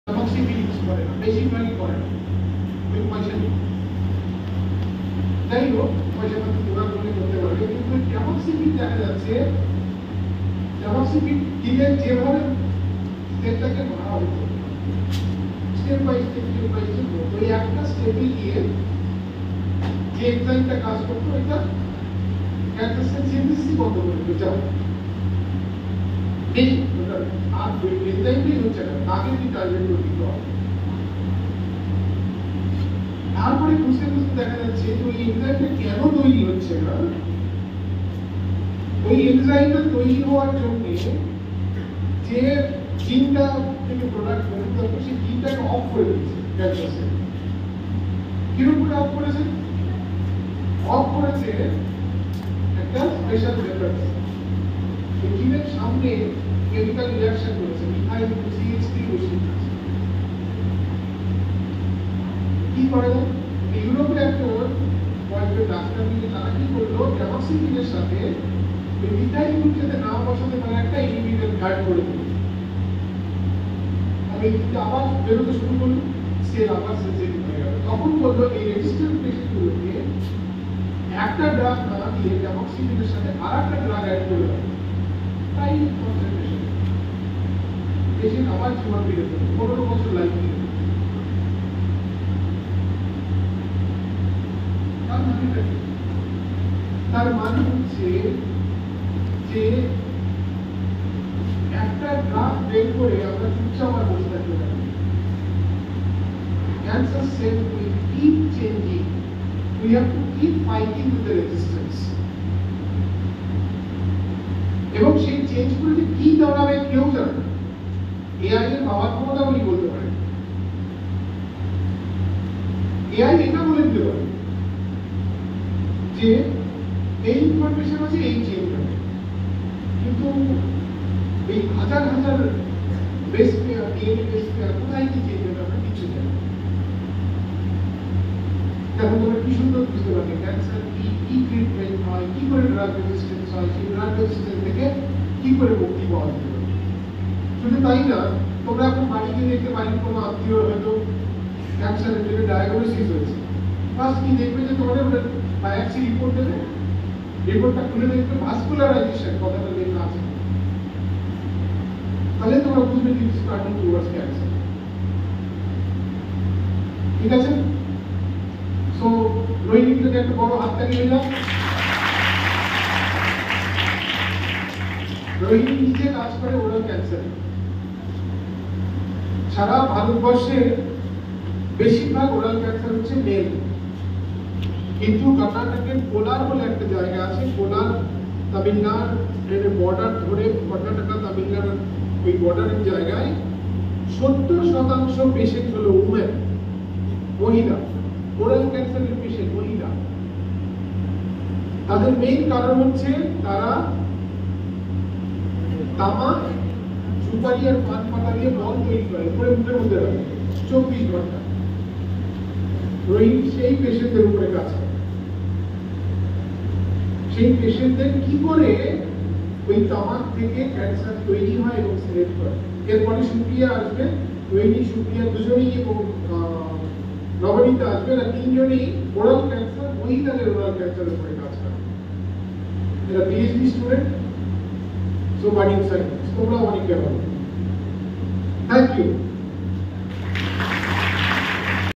অক্সিপি use করে না, বেশিরভাগই করে না, ওই পয়সা নেই। যাই হোক, পয়সা পাতি জোগাড় করে করতে পারবে, কিন্তু অক্সিপি দেখা যাচ্ছে অক্সিপি দিলে যেভাবে স্টেপটাকে বাড়া হতো, স্টেপ বাই স্টেপ ওই একটা স্টেপে গিয়ে যে এনজাইমটা কাজ করতো এটা ক্যান্সার সেল সিনথেসিস বন্ধ করে দিতে চাও এই আর এনজাইমটাই হচ্ছে না, তাকে কি টার্গেট করে দিতে হবে। তারপরে বুঝতে বুঝতে দেখা যাচ্ছে যে ওই এনজাইমটা কেন তৈরি হচ্ছে না, ওই এনজাইমটা তৈরি হওয়ার জন্য যে জিনটা থেকে প্রোডাক্ট বেরোতে হবে সেই জিনটাকে অফ করে দিচ্ছে ক্যান্সার সেল। কিরকম করে অফ করেছে? অফ করেছে একটা স্পেশাল মেথড। এই জিনের সামনে কেমিক্যাল রিঅ্যাকশন করেছে, মিথাইল CH3 বসিয়ে দিয়েছে। কি করে? ইউরোপের একটা কয়েকজন ডাক্তার মিলে তারা কি করলো, অক্সিজেনের সাথে ওই মিথাইল গ্রুপ যাতে না বসাতে পারে একটা ইনহিবিটর অ্যাড করে দিল। আমি আবার বেরোতে শুরু করলো, সেল আবার সেন্সিটিভ হয়ে গেল। তখন বললো এই রেজিস্ট্যান্ট পেশেন্টগুলোকে একটা ড্রাগ না দিয়ে অক্সিজেনের সাথে আর একটা ড্রাগ অ্যাড করে দেবে, তাই কনসেন্ট্রেশন পেশেন্ট আবার জীবন ফিরে পেল, 15 বছর লাইফ ফিরে পেল। তার মানে হচ্ছে যে একটা ড্রাগ বের করে আমরা চুপচাপ আর বসে থাকতে পারি। Cancer cell will keep changing. We have to keep fighting with the resistance. এবং সেই চেঞ্জ করে যে কি দাঁড়াবে কেউ জানে না। এআই এর পাওয়ার ক্ষমতা উনি বলতে পারেন। এআই এটা বলে দিতে পারে যে এই ইনফরমেশন আছে, এই চেঞ্জ হবে, কিন্তু এই হাজার হাজার base pair, DNA base pair কোথায় কি চেঞ্জ হবে আমরা কিছু জানি না। দেখো তোমরা কি সুন্দর বুঝতে পারবে ক্যান্সার কি, কি ট্রিটমেন্ট হয়, কি করে ড্রাগ রেজিস্ট্যান্স হয়, সেই ড্রাগ রেজিস্ট্যান্স থেকে কি করে মুক্তি পাওয়া যেতে পারে। শুধু তাই না, তোমরা এখন বাড়িতে দেখতে বাড়ির কোনো আত্মীয় হয়তো ক্যান্সারের জন্য ডায়াগনোসিস হয়েছে, ফার্স্ট কি দেখবে যে তোমাদের বায়োপসি রিপোর্ট দেবে, রিপোর্টটা খুলে দেখবে ভাস্কুলারাইজেশন কথাটা লেখা আছে, তাহলে তোমরা বুঝবে যে ইটস স্টার্টিং টুয়ার্ডস ক্যান্সার। ঠিক আছে? সো রোহিণীর জন্য একটা বড় হাততালি হয়ে যাক। রোহিণী নিজে কাজ করে ওরাল ক্যান্সারে। সারা ভারতবর্ষের বেশিরভাগ ওরাল ক্যান্সার হচ্ছে মেল, কিন্তু কর্ণাটকের কোলার বলে একটা জায়গা আছে, কোলার তামিলনাড়ুর বর্ডার ধরে কর্ণাটকা তামিলনাড়ুর ওই বর্ডারের জায়গায় 70% পেশেন্ট হলো উমেন, মহিলা, ওরাল ক্যান্সারের পেশেন্ট মহিলা। তাদের মেইন কারণ হচ্ছে তারা তামাক, সুপারি আর পান পাতা দিয়ে মল তৈরি করে পরে মুখের মধ্যে রাখে 24 ঘন্টা। রোহিণী সেই পেশেন্টদের উপরে কাজ করে। সেই পেশেন্টদের কি করে ওই তামাক থেকে ক্যান্সার তৈরি হয় এবং স্প্রেড করে। এরপরে সুপ্রিয়া আসবে, রোহিণী সুপ্রিয়া দুজনেই এবং নবনীতা আসবে, এরা তিনজনেই ওরাল ক্যান্সার, মহিলাদের ওরাল ক্যান্সারের উপরে কাজ করে। এরা PhD student, so burning science, তোমরা অনেকে হবে। Thank you.